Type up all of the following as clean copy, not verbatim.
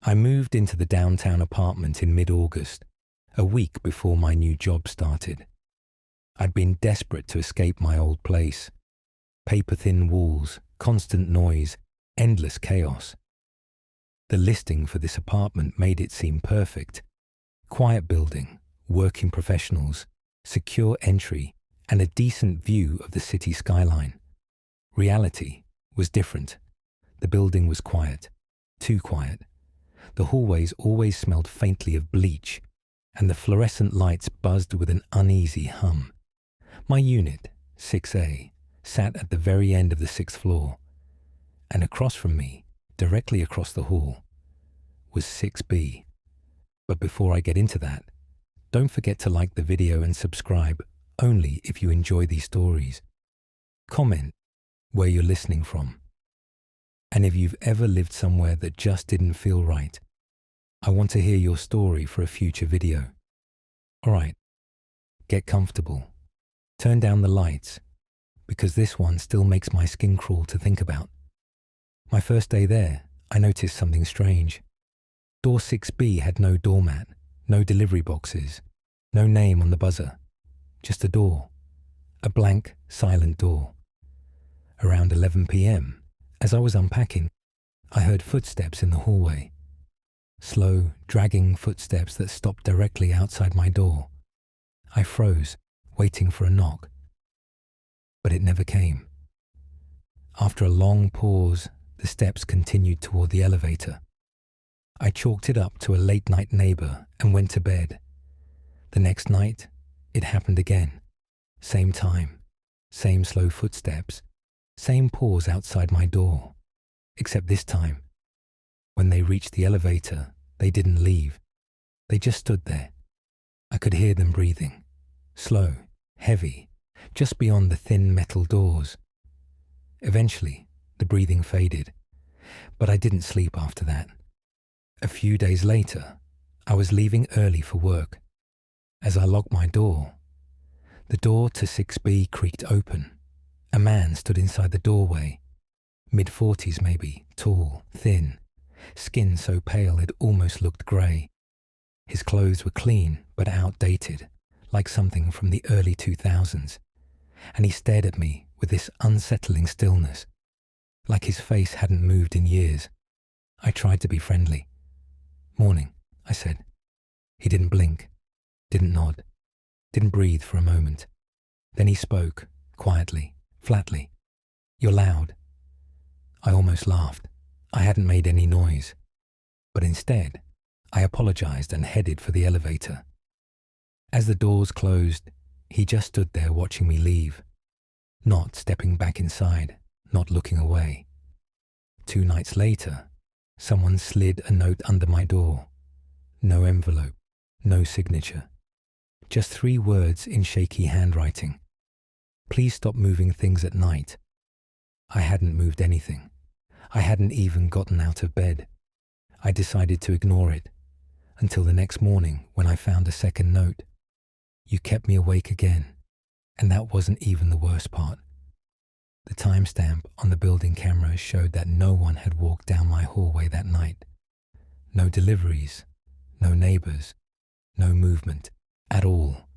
I moved into the downtown apartment in mid-August, a week before my new job started. I'd been desperate to escape my old place. Paper-thin walls, constant noise, endless chaos. The listing for this apartment made it seem perfect. Quiet building, working professionals, secure entry, and a decent view of the city skyline. Reality was different. The building was quiet, too quiet. The hallways always smelled faintly of bleach, and the fluorescent lights buzzed with an uneasy hum. My unit, 6A, sat at the very end of the 6th floor, and across from me, directly across the hall, was 6B. But before I get into that, don't forget to like the video and subscribe only if you enjoy these stories. Comment where you're listening from. And if you've ever lived somewhere that just didn't feel right, I want to hear your story for a future video. Alright, get comfortable. Turn down the lights, because this one still makes my skin crawl to think about. My first day there, I noticed something strange. Door 6B had no doormat, no delivery boxes, no name on the buzzer. Just a door. A blank, silent door. Around 11 p.m., as I was unpacking, I heard footsteps in the hallway. Slow, dragging footsteps that stopped directly outside my door. I froze, waiting for a knock. But it never came. After a long pause, the steps continued toward the elevator. I chalked it up to a late-night neighbor and went to bed. The next night, it happened again. Same time, same slow footsteps, same pause outside my door. Except this time, when they reached the elevator, they didn't leave. They just stood there. I could hear them breathing. Slow, heavy, just beyond the thin metal doors. Eventually, the breathing faded, but I didn't sleep after that. A few days later, I was leaving early for work. As I locked my door, the door to 6B creaked open. A man stood inside the doorway, mid-40s maybe, tall, thin, skin so pale it almost looked grey. His clothes were clean but outdated, like something from the early 2000s, and he stared at me with this unsettling stillness, like his face hadn't moved in years. I tried to be friendly. "Morning," I said. He didn't blink, didn't nod, didn't breathe for a moment. Then he spoke, quietly, flatly. "You're loud." I almost laughed. I hadn't made any noise. But instead, I apologized and headed for the elevator. As the doors closed, he just stood there watching me leave, not stepping back inside, not looking away. 2 nights later, someone slid a note under my door. No envelope, no signature. Just 3 words in shaky handwriting. "Please stop moving things at night." I hadn't moved anything. I hadn't even gotten out of bed. I decided to ignore it, until the next morning when I found a second note. "You kept me awake again," and that wasn't even the worst part. The timestamp on the building camera showed that no one had walked down my hallway that night. No deliveries, no neighbors, no movement at all.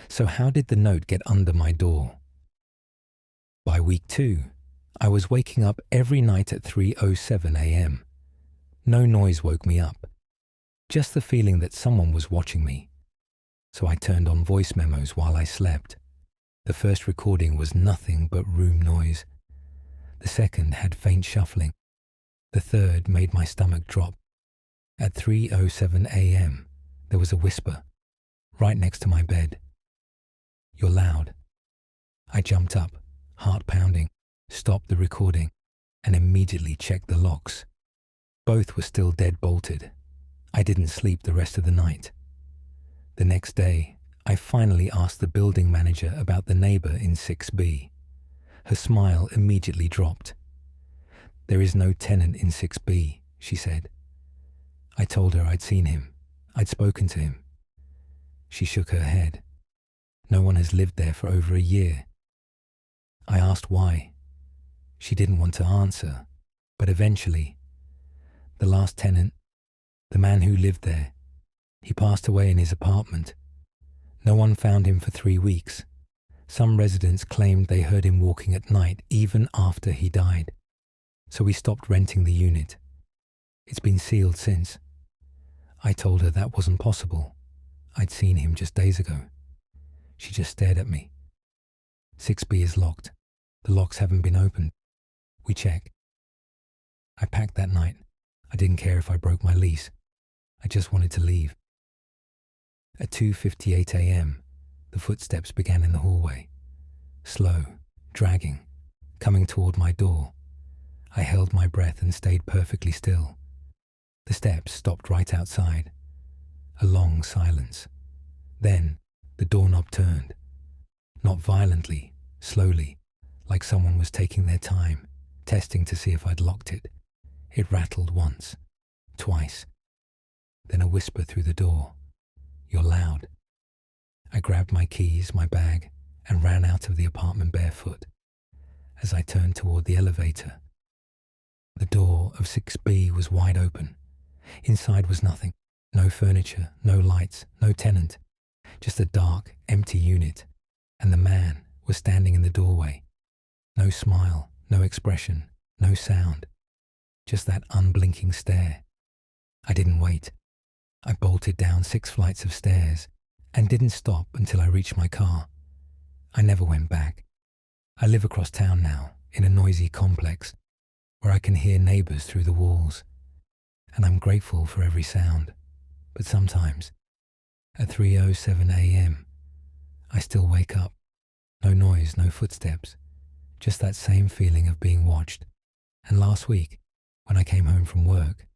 So how did the note get under my door? By week 2, I was waking up every night at 3:07 a.m. No noise woke me up, just the feeling that someone was watching me. So I turned on voice memos while I slept. The first recording was nothing but room noise. The second had faint shuffling. The third made my stomach drop. At 3:07 a.m., there was a whisper, right next to my bed. "You're loud." I jumped up, heart pounding, stopped the recording, and immediately checked the locks. Both were still dead bolted. I didn't sleep the rest of the night. The next day, I finally asked the building manager about the neighbor in 6B. Her smile immediately dropped. "There is no tenant in 6B, she said. I told her I'd seen him. I'd spoken to him. She shook her head. No one has lived there for over a year. I asked why. She didn't want to answer, but eventually, the last tenant, The man who lived there. He passed away in his apartment. No one found him for 3 weeks. Some residents claimed they heard him walking at night even after he died. So we stopped renting the unit. It's been sealed since. I told her that wasn't possible. I'd seen him just days ago. She just stared at me. 6B is locked. The locks haven't been opened. We check. I packed that night. I didn't care if I broke my lease. I just wanted to leave. At 2:58 a.m., the footsteps began in the hallway. Slow, dragging, coming toward my door. I held my breath and stayed perfectly still. The steps stopped right outside. A long silence. Then, the doorknob turned. Not violently, slowly, like someone was taking their time, testing to see if I'd locked it. It rattled once, twice. Then a whisper through the door. "You're loud." I grabbed my keys, my bag, and ran out of the apartment barefoot. As I turned toward the elevator, the door of 6B was wide open. Inside was nothing. No furniture, no lights, no tenant. Just a dark, empty unit. And the man was standing in the doorway. No smile, no expression, no sound. Just that unblinking stare. I didn't wait. I bolted down 6 flights of stairs and didn't stop until I reached my car. I never went back. I live across town now, in a noisy complex, where I can hear neighbors through the walls. And I'm grateful for every sound. But sometimes, at 3:07 a.m., I still wake up. No noise, no footsteps. Just that same feeling of being watched. And last week, when I came home from work,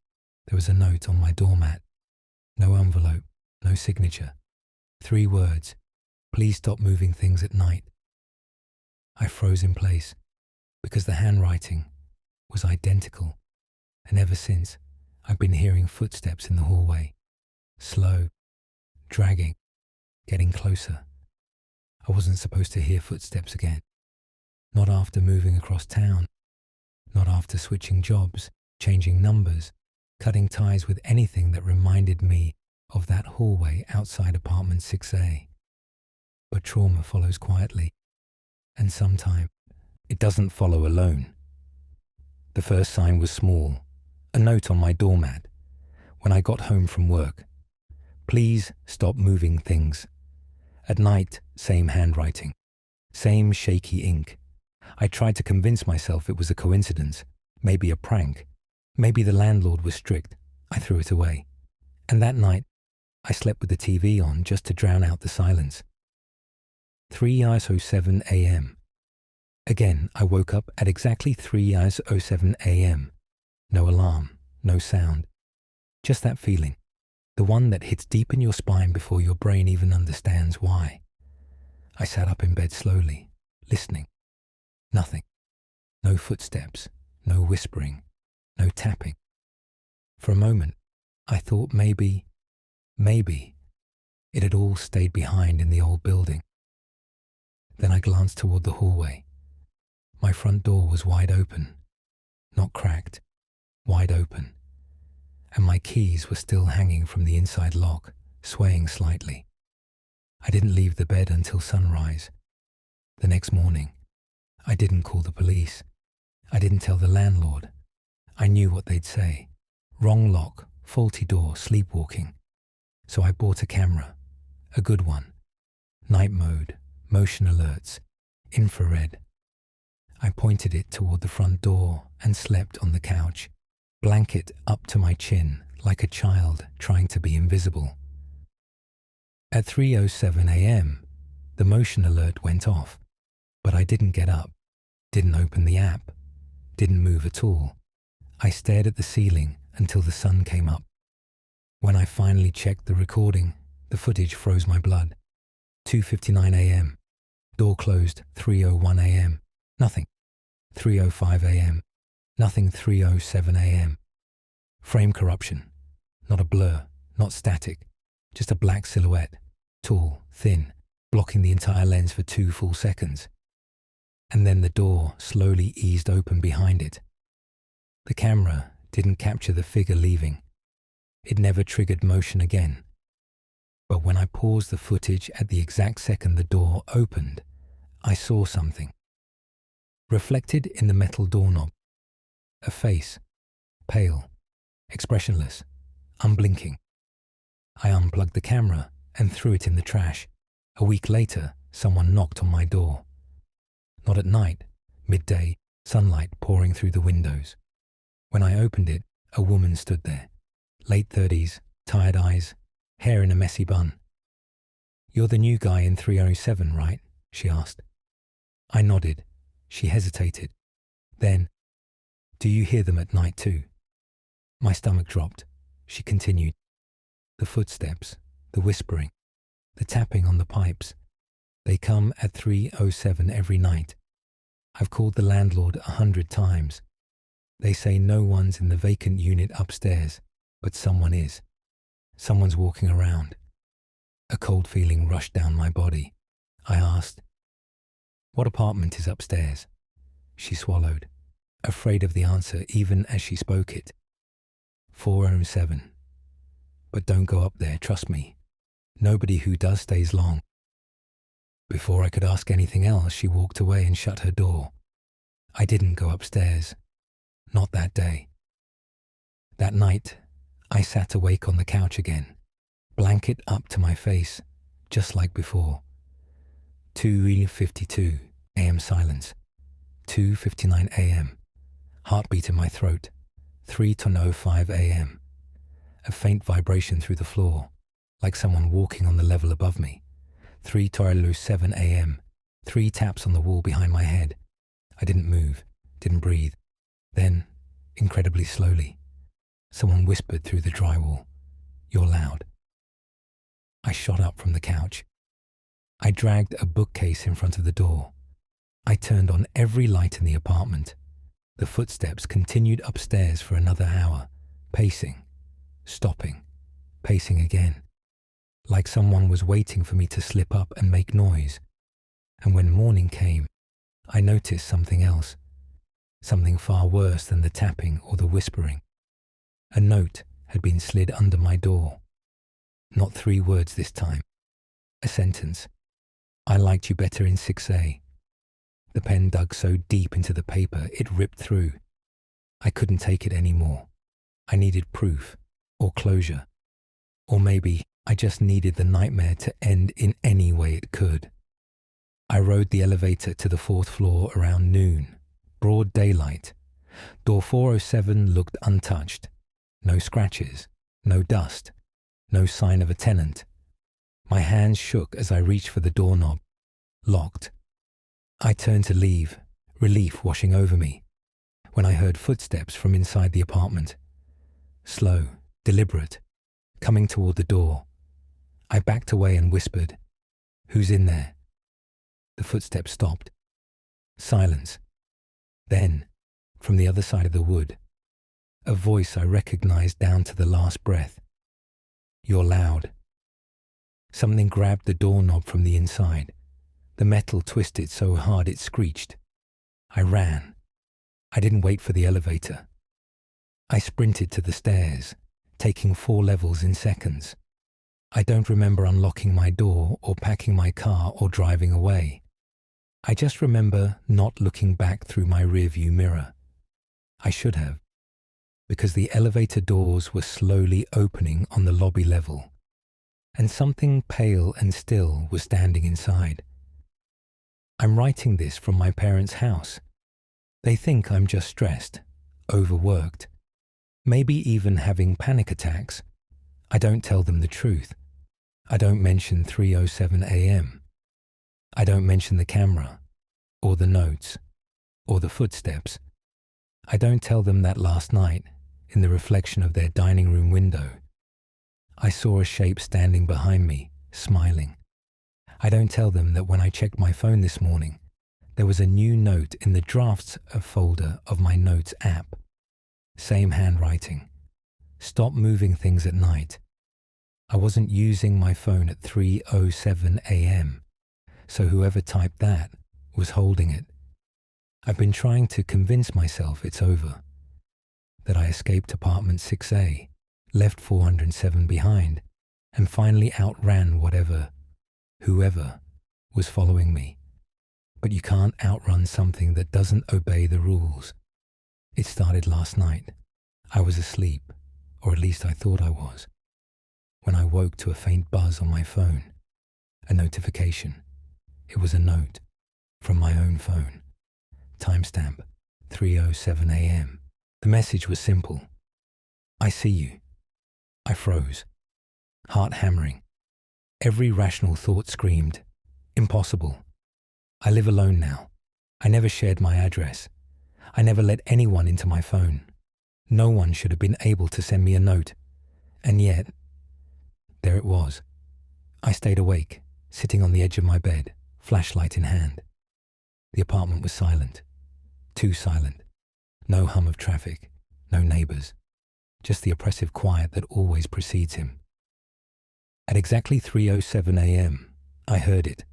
there was a note on my doormat. No envelope, no signature. 3 words: "Please stop moving things at night." I froze in place because the handwriting was identical, and ever since I've been hearing footsteps in the hallway. Slow, dragging, getting closer. I wasn't supposed to hear footsteps again. Not after moving across town. Not after switching jobs, changing numbers, cutting ties with anything that reminded me of that hallway outside apartment 6A. But trauma follows quietly, and sometimes it doesn't follow alone. The first sign was small, a note on my doormat. When I got home from work: "Please stop moving things." At night, same handwriting, same shaky ink. I tried to convince myself it was a coincidence, maybe a prank, maybe the landlord was strict. I threw it away. And that night, I slept with the TV on just to drown out the silence. 3:07 a.m. Again, I woke up at exactly 3:07 a.m. No alarm, no sound. Just that feeling. The one that hits deep in your spine before your brain even understands why. I sat up in bed slowly, listening. Nothing. No footsteps, no whispering, no tapping. For a moment, I thought maybe it had all stayed behind in the old building. Then I glanced toward the hallway. My front door was wide open, not cracked, wide open. And my keys were still hanging from the inside lock, swaying slightly. I didn't leave the bed until sunrise. The next morning, I didn't call the police. I didn't tell the landlord. I knew what they'd say. Wrong lock, faulty door, sleepwalking. So I bought a camera, a good one. Night mode, motion alerts, infrared. I pointed it toward the front door and slept on the couch, blanket up to my chin like a child trying to be invisible. At 3:07 a.m., the motion alert went off, but I didn't get up, didn't open the app, didn't move at all. I stared at the ceiling until the sun came up. When I finally checked the recording, the footage froze my blood. 2:59 a.m. Door closed. 3:01 a.m. Nothing. 3:05 a.m. Nothing. 3:07 a.m. Frame corruption. Not a blur, not static, just a black silhouette, tall, thin, blocking the entire lens for 2 full seconds. And then the door slowly eased open behind it. The camera didn't capture the figure leaving. It never triggered motion again. But when I paused the footage at the exact second the door opened, I saw something. Reflected in the metal doorknob. A face, pale, expressionless, unblinking. I unplugged the camera and threw it in the trash. A week later, someone knocked on my door. Not at night, midday, sunlight pouring through the windows. When I opened it, a woman stood there. Late 30s, tired eyes, hair in a messy bun. "You're the new guy in 307, right?" she asked. I nodded. She hesitated. Then, "Do you hear them at night too?" My stomach dropped. She continued. "The footsteps, the whispering, the tapping on the pipes. They come at 3:07 every night. I've called the landlord 100 times. They say no one's in the vacant unit upstairs, but someone is. Someone's walking around." A cold feeling rushed down my body. I asked, "What apartment is upstairs?" She swallowed, afraid of the answer even as she spoke it. 407. "But don't go up there, trust me. Nobody who does stays long." Before I could ask anything else, she walked away and shut her door. I didn't go upstairs. Not that day. That night, I sat awake on the couch again, blanket up to my face, just like before. 2:52 a.m. silence. 2:59 a.m. Heartbeat in my throat. 3:05 a.m. A faint vibration through the floor, like someone walking on the level above me. 3:07 a.m. 3 taps on the wall behind my head. I didn't move, didn't breathe. Then, incredibly slowly, someone whispered through the drywall, "You're loud." I shot up from the couch. I dragged a bookcase in front of the door. I turned on every light in the apartment. The footsteps continued upstairs for another hour, pacing, stopping, pacing again, like someone was waiting for me to slip up and make noise. And when morning came, I noticed something else, something far worse than the tapping or the whispering. A note had been slid under my door. Not 3 words this time. A sentence. "I liked you better in 6A. The pen dug so deep into the paper it ripped through. I couldn't take it anymore. I needed proof, or closure. Or maybe I just needed the nightmare to end in any way it could. I rode the elevator to the 4th floor around noon. Broad daylight. Door 407 looked untouched. No scratches, no dust, no sign of a tenant. My hands shook as I reached for the doorknob. Locked. I turned to leave, relief washing over me, when I heard footsteps from inside the apartment. Slow, deliberate, coming toward the door. I backed away and whispered, "Who's in there?" The footsteps stopped. Silence. Then, from the other side of the wood, a voice I recognized down to the last breath. "You're loud." Something grabbed the doorknob from the inside. The metal twisted so hard it screeched. I ran. I didn't wait for the elevator. I sprinted to the stairs, taking 4 levels in seconds. I don't remember unlocking my door or packing my car or driving away. I just remember not looking back through my rearview mirror. I should have, because the elevator doors were slowly opening on the lobby level, and something pale and still was standing inside. I'm writing this from my parents' house. They think I'm just stressed, overworked, maybe even having panic attacks. I don't tell them the truth. I don't mention 3:07 a.m. I don't mention the camera, or the notes, or the footsteps. I don't tell them that last night, in the reflection of their dining room window, I saw a shape standing behind me, smiling. I don't tell them that when I checked my phone this morning, there was a new note in the drafts folder of my notes app. Same handwriting. Stop moving things at night. I wasn't using my phone at 3:07 a.m., so whoever typed that was holding it. I've been trying to convince myself it's over, that I escaped apartment 6A, left 407 behind, and finally outran whoever was following me. But you can't outrun something that doesn't obey the rules. It started last night. I was asleep, or at least I thought I was, when I woke to a faint buzz on my phone. A notification. It was a note from my own phone. Timestamp 3:07 a.m. The message was simple. I see you. I froze. Heart hammering. Every rational thought screamed, impossible. I live alone now. I never shared my address. I never let anyone into my phone. No one should have been able to send me a note. And yet, there it was. I stayed awake, sitting on the edge of my bed, flashlight in hand. The apartment was silent. Too silent. No hum of traffic, no neighbors. Just the oppressive quiet that always precedes him. At exactly 3:07 a.m., I heard it.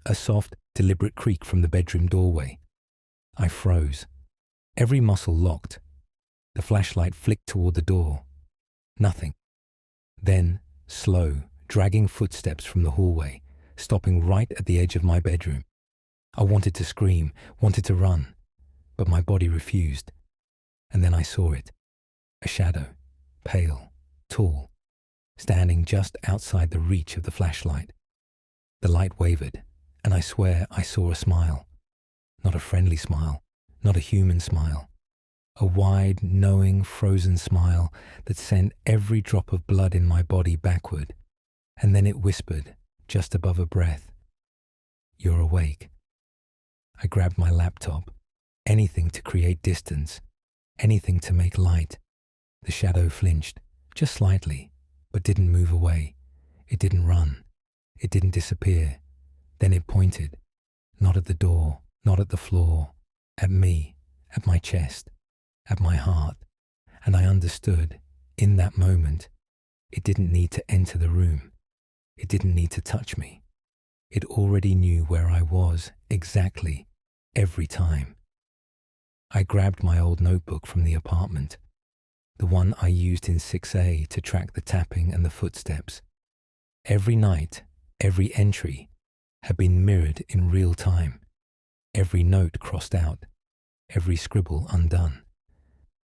A soft, deliberate creak from the bedroom doorway. I froze. Every muscle locked. The flashlight flicked toward the door. Nothing. Then, slow, dragging footsteps from the hallway, stopping right at the edge of my bedroom. I wanted to scream, wanted to run, but my body refused. And then I saw it. A shadow, pale, tall, standing just outside the reach of the flashlight. The light wavered, and I swear I saw a smile. Not a friendly smile, not a human smile. A wide, knowing, frozen smile that sent every drop of blood in my body backward. And then it whispered, just above a breath, "You're awake." I grabbed my laptop. Anything to create distance. Anything to make light. The shadow flinched, just slightly, but didn't move away. It didn't run. It didn't disappear. Then it pointed, not at the door, not at the floor, at me, at my chest, at my heart. And I understood, in that moment, it didn't need to enter the room. It didn't need to touch me. It already knew where I was, exactly, every time. I grabbed my old notebook from the apartment, the one I used in 6A to track the tapping and the footsteps. Every night, every entry had been mirrored in real time, every note crossed out, every scribble undone.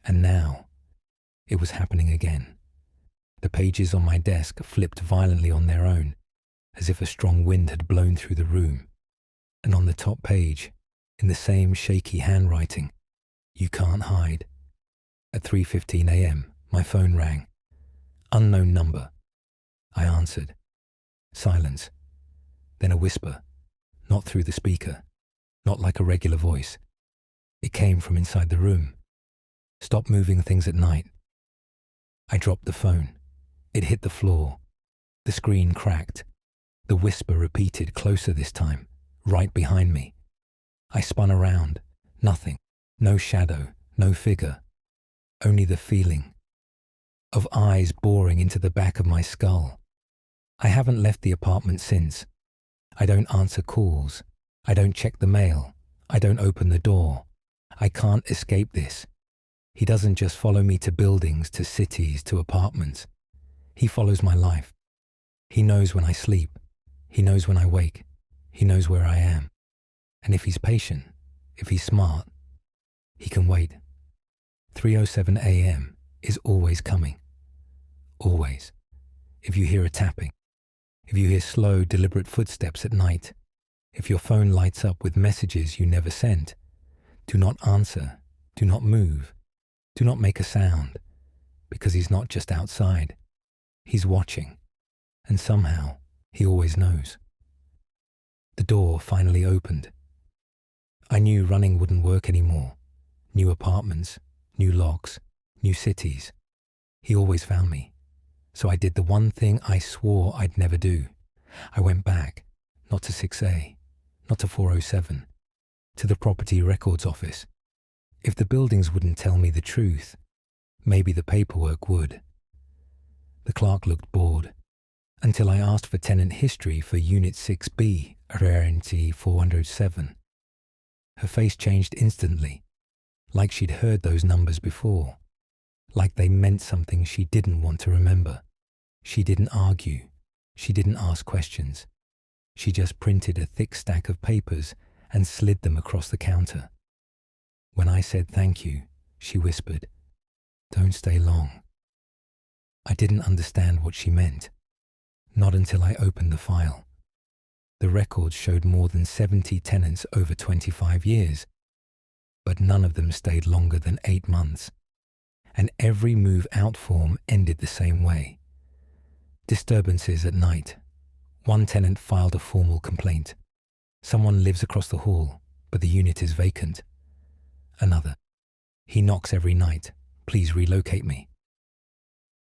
And now, it was happening again. The pages on my desk flipped violently on their own, as if a strong wind had blown through the room. And on the top page, in the same shaky handwriting, "You can't hide." At 3:15 a.m., my phone rang. Unknown number. I answered. Silence. Then a whisper, not through the speaker, not like a regular voice. It came from inside the room. "Stop moving things at night." I dropped the phone. It hit the floor. The screen cracked. The whisper repeated, closer this time, right behind me. I spun around. Nothing. No shadow. No figure. Only the feeling of eyes boring into the back of my skull. I haven't left the apartment since. I don't answer calls. I don't check the mail. I don't open the door. I can't escape this. He doesn't just follow me to buildings, to cities, to apartments. He follows my life. He knows when I sleep. He knows when I wake. He knows where I am. And if he's patient, if he's smart, he can wait. 3:07 a.m. is always coming. Always. If you hear a tapping, if you hear slow, deliberate footsteps at night, if your phone lights up with messages you never sent, do not answer, do not move, do not make a sound, because he's not just outside. He's watching, and somehow he always knows. The door finally opened. I knew running wouldn't work anymore. New apartments, new locks, new cities. He always found me. So I did the one thing I swore I'd never do. I went back, not to 6A, not to 407, to the property records office. If the buildings wouldn't tell me the truth, maybe the paperwork would. The clerk looked bored, until I asked for tenant history for Unit 6B, Rarity 407. Her face changed instantly, like she'd heard those numbers before, like they meant something she didn't want to remember. She didn't argue. She didn't ask questions. She just printed a thick stack of papers and slid them across the counter. When I said thank you, she whispered, "Don't stay long." I didn't understand what she meant. Not until I opened the file. The records showed more than 70 tenants over 25 years, but none of them stayed longer than 8 months. And every move-out form ended the same way. Disturbances at night. One tenant filed a formal complaint. Someone lives across the hall, but the unit is vacant. Another. He knocks every night. Please relocate me.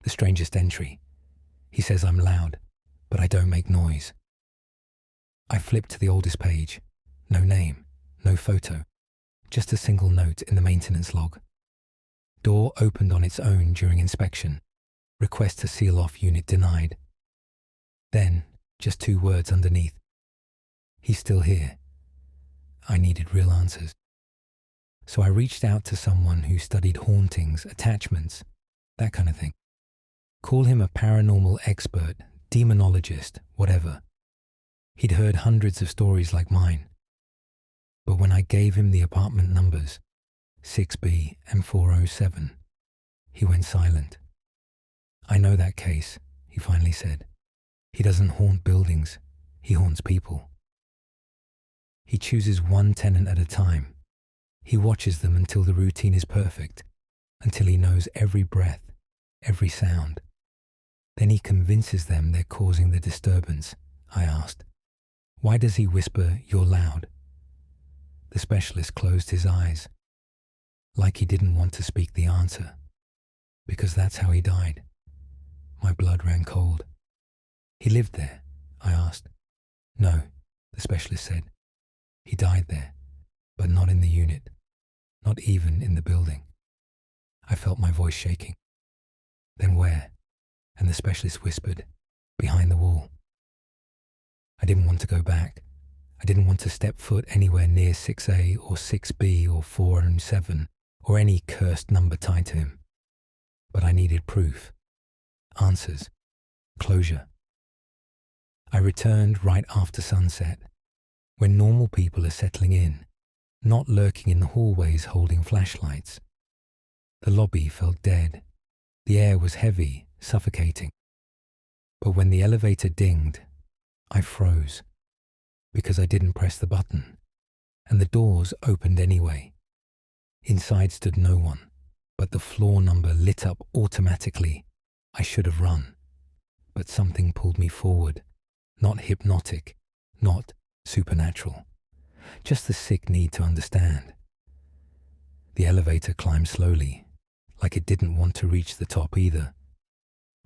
The strangest entry. He says I'm loud, but I don't make noise. I flipped to the oldest page. No name, no photo, just a single note in the maintenance log. Door opened on its own during inspection. Request to seal off unit denied. Then, just 2 words underneath. He's still here. I needed real answers. So I reached out to someone who studied hauntings, attachments, that kind of thing. Call him a paranormal expert, demonologist, whatever. He'd heard hundreds of stories like mine. But when I gave him the apartment numbers, 6B and 407, he went silent. "I know that case," he finally said. "He doesn't haunt buildings, he haunts people. He chooses one tenant at a time. He watches them until the routine is perfect, until he knows every breath, every sound. Then he convinces them they're causing the disturbance." I asked, "Why does he whisper, 'You're loud'?" The specialist closed his eyes, like he didn't want to speak the answer. "Because that's how he died." My blood ran cold. "He lived there?" I asked. "No," the specialist said. "He died there, but not in the unit, not even in the building." I felt my voice shaking. "Then where?" And the specialist whispered, "Behind the wall." I didn't want to go back. I didn't want to step foot anywhere near 6A or 6B or 407 or any cursed number tied to him. But I needed proof, answers, closure. I returned right after sunset, when normal people are settling in, not lurking in the hallways holding flashlights. The lobby felt dead. The air was heavy, suffocating. But when the elevator dinged, I froze, because I didn't press the button, and the doors opened anyway. Inside stood no one, but the floor number lit up automatically. I should have run, but something pulled me forward, not hypnotic, not supernatural, just the sick need to understand. The elevator climbed slowly, like it didn't want to reach the top either.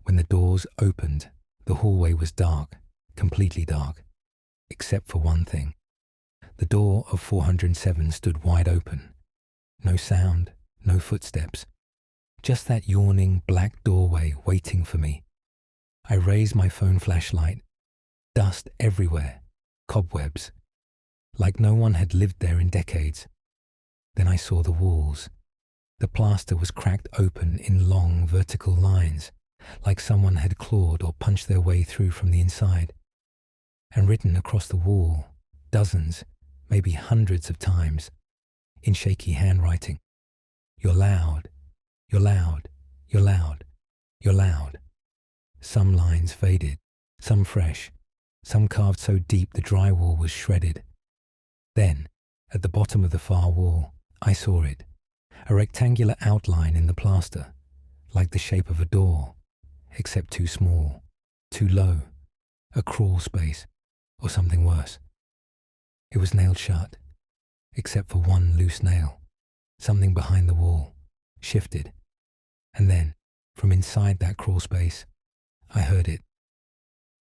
When the doors opened, the hallway was dark, completely dark, except for one thing. The door of 407 stood wide open. No sound, no footsteps, just that yawning black doorway waiting for me. I raised my phone flashlight. Dust everywhere, cobwebs, like no one had lived there in decades. Then I saw the walls. The plaster was cracked open in long vertical lines, like someone had clawed or punched their way through from the inside. And written across the wall, dozens, maybe hundreds of times, in shaky handwriting, "You're loud, you're loud, you're loud, you're loud." Some lines faded, some fresh, some carved so deep the drywall was shredded. Then, at the bottom of the far wall, I saw it, a rectangular outline in the plaster, like the shape of a door, except too small, too low, a crawl space, or something worse. It was nailed shut, except for one loose nail. Something behind the wall shifted, and then, from inside that crawl space, I heard it.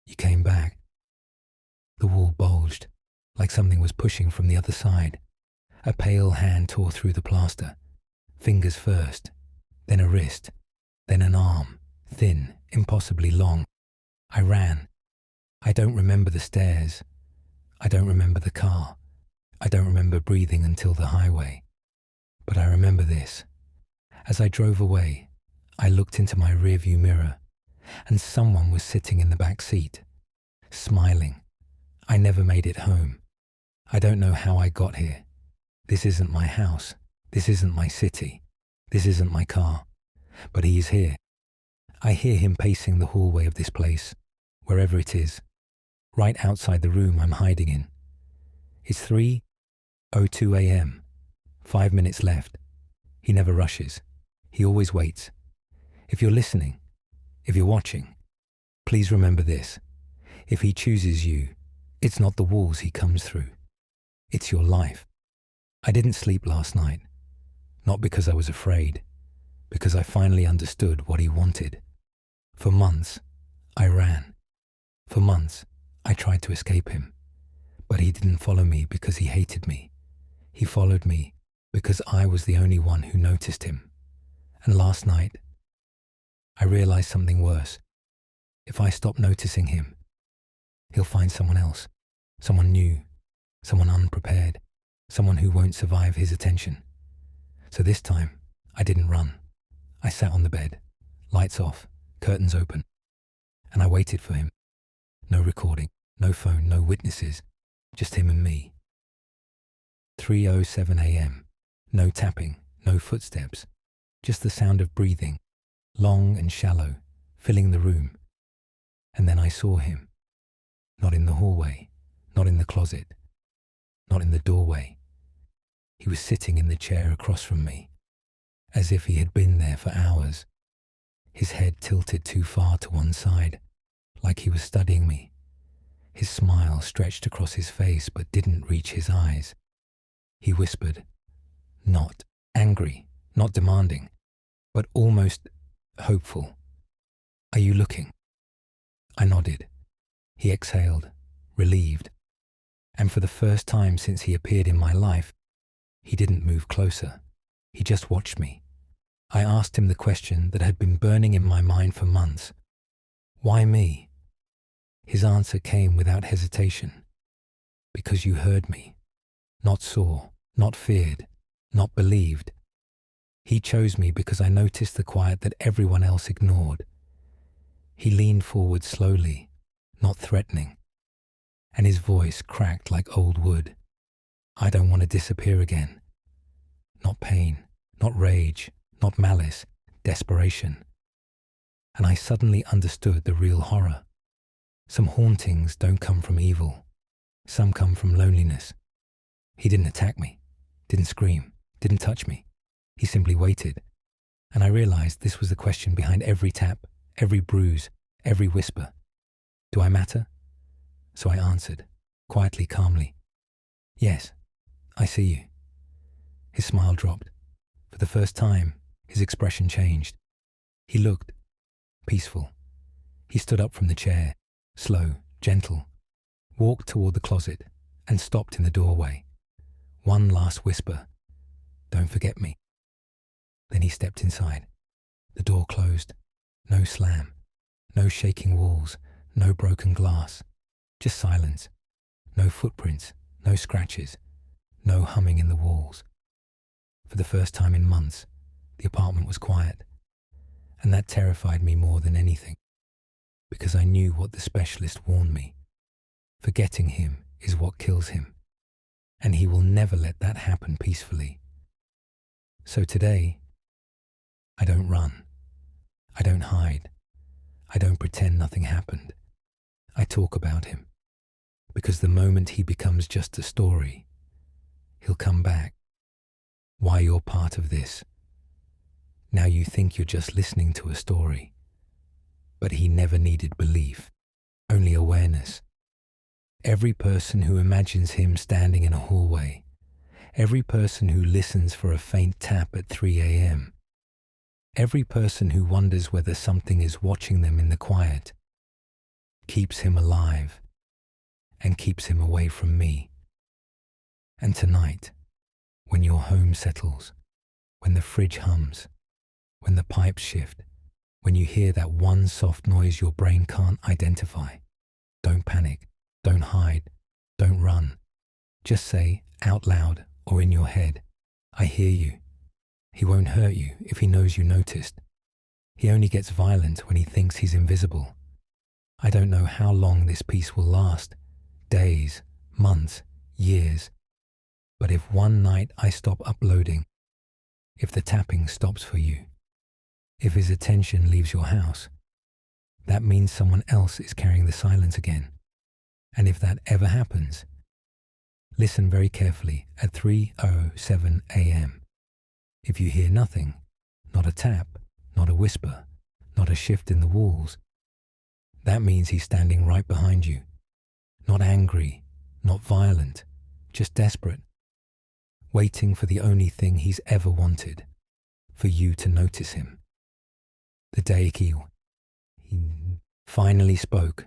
"You came back." The wall bulged, like something was pushing from the other side. A pale hand tore through the plaster, fingers first, then a wrist, then an arm, thin, impossibly long. I ran. I don't remember the stairs. I don't remember the car. I don't remember breathing until the highway. But I remember this. As I drove away, I looked into my rearview mirror, and someone was sitting in the back seat, smiling. I never made it home. I don't know how I got here. This isn't my house. This isn't my city. This isn't my car. But he is here. I hear him pacing the hallway of this place, wherever it is, right outside the room I'm hiding in. It's 3:02 a.m., 5 minutes left. He never rushes. He always waits. If you're listening, if you're watching, please remember this. If he chooses you, it's not the walls he comes through. It's your life. I didn't sleep last night, not because I was afraid, because I finally understood what he wanted. For months, I ran. For months, I tried to escape him. But he didn't follow me because he hated me. He followed me because I was the only one who noticed him. And last night, I realized something worse. If I stop noticing him, he'll find someone else, someone new, someone unprepared, someone who won't survive his attention. So this time, I didn't run. I sat on the bed, lights off, curtains open, and I waited for him. No recording, no phone, no witnesses, just him and me. 3:07 a.m. No tapping, no footsteps, just the sound of breathing, long and shallow, filling the room. And then I saw him. Not in the hallway, not in the closet, not in the doorway. He was sitting in the chair across from me, as if he had been there for hours, his head tilted too far to one side, like he was studying me. His smile stretched across his face but didn't reach his eyes. He whispered, not angry, not demanding, but almost hopeful. "Are you looking?" I nodded. He exhaled, relieved. And for the first time since he appeared in my life, he didn't move closer. He just watched me. I asked him the question that had been burning in my mind for months. Why me? His answer came without hesitation. Because you heard me. Not saw, not feared, not believed. He chose me because I noticed the quiet that everyone else ignored. He leaned forward slowly, not threatening, and his voice cracked like old wood. I don't want to disappear again. Not pain, not rage, not malice, desperation. And I suddenly understood the real horror. Some hauntings don't come from evil. Some come from loneliness. He didn't attack me, didn't scream, didn't touch me. He simply waited. And I realized this was the question behind every tap, every bruise, every whisper. Do I matter? So I answered, quietly, calmly. Yes, I see you. His smile dropped. For the first time, his expression changed. He looked peaceful. He stood up from the chair, slow, gentle, walked toward the closet, and stopped in the doorway. One last whisper, "Don't forget me." Then he stepped inside. The door closed. No slam, no shaking walls, no broken glass, just silence. No footprints, no scratches, no humming in the walls. For the first time in months, the apartment was quiet, and that terrified me more than anything, because I knew what the specialist warned me. Forgetting him is what kills him, and he will never let that happen peacefully. So today, I don't run. I don't hide. I don't pretend nothing happened. I talk about him, because the moment he becomes just a story, he'll come back. Why you're part of this. Now you think you're just listening to a story, but he never needed belief, only awareness. Every person who imagines him standing in a hallway, every person who listens for a faint tap at 3 a.m., every person who wonders whether something is watching them in the quiet, keeps him alive and keeps him away from me. And tonight, when your home settles, when the fridge hums, when the pipes shift, when you hear that one soft noise your brain can't identify, don't panic, don't hide, don't run. Just say out loud or in your head, "I hear you." He won't hurt you if he knows you noticed. He only gets violent when he thinks he's invisible. I don't know how long this peace will last. Days, months, years. But if one night I stop uploading, if the tapping stops for you, if his attention leaves your house, that means someone else is carrying the silence again. And if that ever happens, listen very carefully at 3:07 a.m. If you hear nothing, not a tap, not a whisper, not a shift in the walls, that means he's standing right behind you. Not angry, not violent, just desperate. Waiting for the only thing he's ever wanted, for you to notice him. The day he finally spoke.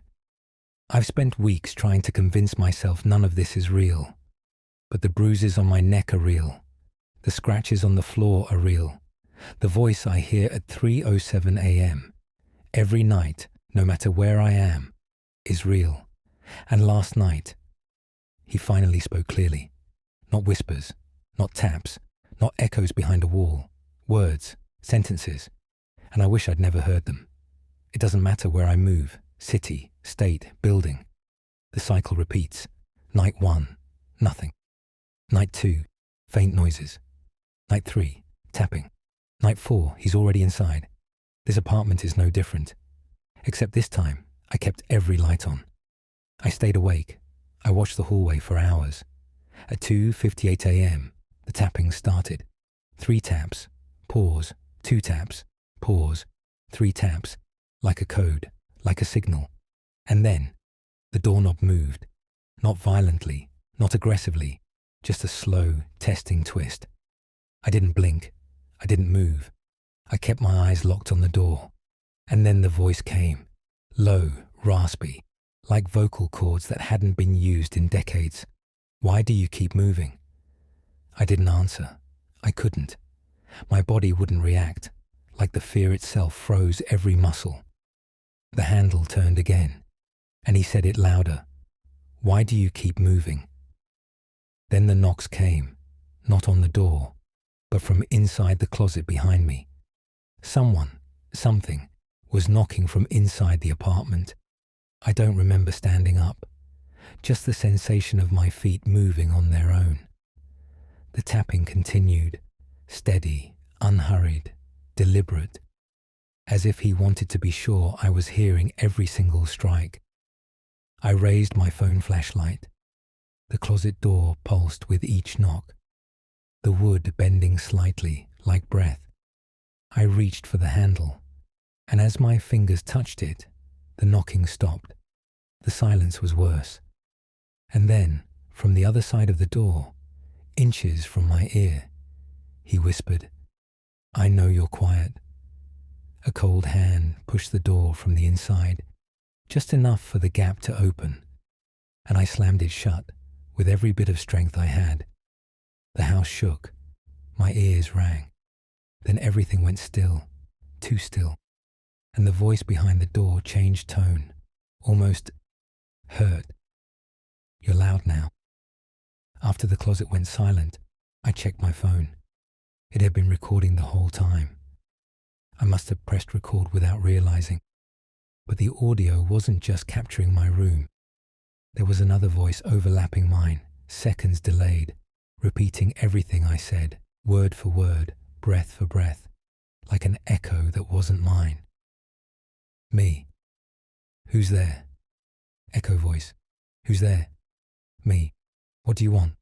I've spent weeks trying to convince myself none of this is real, but the bruises on my neck are real. The scratches on the floor are real. The voice I hear at 3:07 a.m. every night, no matter where I am, is real. And last night, he finally spoke clearly. Not whispers, not taps, not echoes behind a wall. Words, sentences. And I wish I'd never heard them. It doesn't matter where I move, city, state, building. The cycle repeats. Night 1, nothing. Night 2, faint noises. Night 3, tapping. Night 4, he's already inside. This apartment is no different. Except this time, I kept every light on. I stayed awake. I watched the hallway for hours. At 2:58 a.m., the tapping started. 3 taps, pause, 2 taps, pause, 3 taps, like a code, like a signal. And then, the doorknob moved. Not violently, not aggressively, just a slow, testing twist. I didn't blink. I didn't move. I kept my eyes locked on the door. And then the voice came, low, raspy, like vocal cords that hadn't been used in decades. Why do you keep moving? I didn't answer. I couldn't. My body wouldn't react, like the fear itself froze every muscle. The handle turned again, and he said it louder. Why do you keep moving? Then the knocks came, not on the door, but from inside the closet behind me. Someone, something, was knocking from inside the apartment. I don't remember standing up, just the sensation of my feet moving on their own. The tapping continued, steady, unhurried, deliberate, as if he wanted to be sure I was hearing every single strike. I raised my phone flashlight. The closet door pulsed with each knock, the wood bending slightly, like breath. I reached for the handle, and as my fingers touched it, the knocking stopped. The silence was worse. And then, from the other side of the door, inches from my ear, he whispered, I know you're quiet. A cold hand pushed the door from the inside, just enough for the gap to open, and I slammed it shut with every bit of strength I had. The house shook. My ears rang. Then everything went still, too still, and the voice behind the door changed tone, almost hurt. You're loud now. After the closet went silent, I checked my phone. It had been recording the whole time. I must have pressed record without realizing. But the audio wasn't just capturing my room. There was another voice overlapping mine, seconds delayed, repeating everything I said, word for word, breath for breath, like an echo that wasn't mine. Me. Who's there? Echo voice. Who's there? Me. What do you want?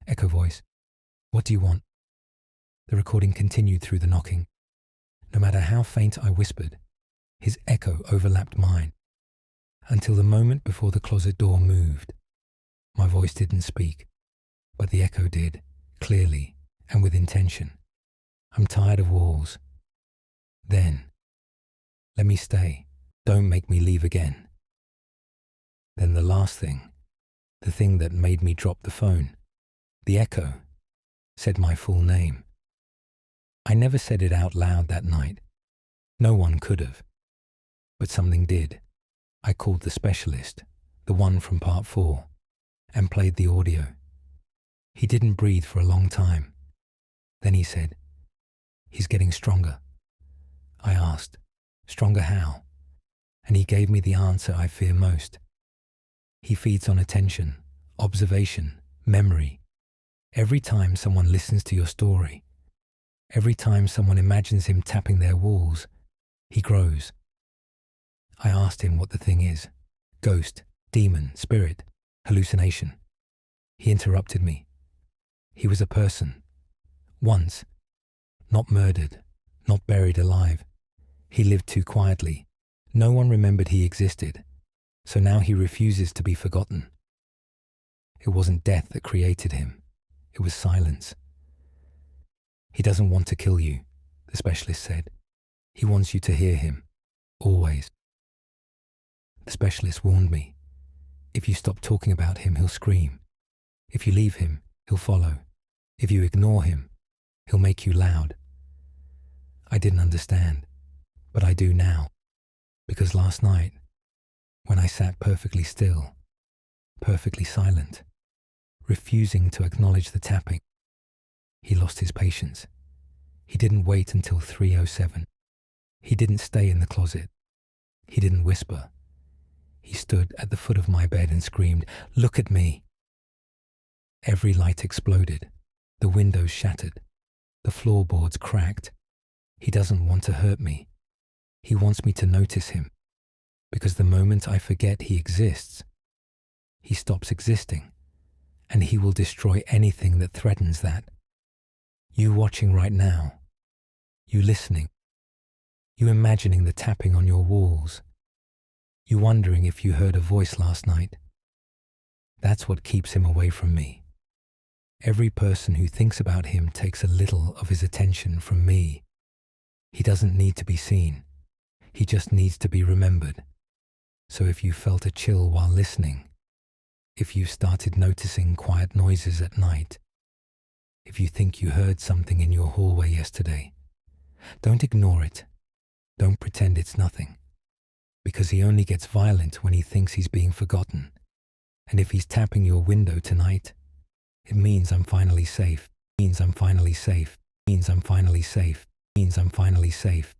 Echo voice. What do you want? The recording continued through the knocking. No matter how faint I whispered, his echo overlapped mine, until the moment before the closet door moved. My voice didn't speak, but the echo did, clearly and with intention. I'm tired of walls. Then, let me stay. Don't make me leave again. Then the last thing, the thing that made me drop the phone, the echo, said my full name. I never said it out loud that night. No one could have. But something did. I called the specialist, the one from part 4, and played the audio. He didn't breathe for a long time. Then he said, he's getting stronger. I asked. Stronger how? And he gave me the answer I fear most. He feeds on attention, observation, memory. Every time someone listens to your story, every time someone imagines him tapping their walls, he grows. I asked him what the thing is. Ghost, demon, spirit, hallucination. He interrupted me. He was a person. Once. Not murdered, not buried alive. He lived too quietly. No one remembered he existed. So now he refuses to be forgotten. It wasn't death that created him. It was silence. He doesn't want to kill you, the specialist said. He wants you to hear him. Always. The specialist warned me. If you stop talking about him, he'll scream. If you leave him, he'll follow. If you ignore him, he'll make you loud. I didn't understand, but I do now. Because last night, when I sat perfectly still, perfectly silent, refusing to acknowledge the tapping, he lost his patience. He didn't wait until 3:07. He didn't stay in the closet. He didn't whisper. He stood at the foot of my bed and screamed, "Look at me!" Every light exploded. The windows shattered. The floorboards cracked. He doesn't want to hurt me. He wants me to notice him. Because the moment I forget he exists, he stops existing, and he will destroy anything that threatens that. You watching right now, you listening, you imagining the tapping on your walls, you wondering if you heard a voice last night. That's what keeps him away from me. Every person who thinks about him takes a little of his attention from me. He doesn't need to be seen. He just needs to be remembered. So if you felt a chill while listening, if you started noticing quiet noises at night, if you think you heard something in your hallway yesterday, don't ignore it. Don't pretend it's nothing. Because he only gets violent when he thinks he's being forgotten. And if he's tapping your window tonight, it means I'm finally safe. Means I'm finally safe. Means I'm finally safe. Means I'm finally safe.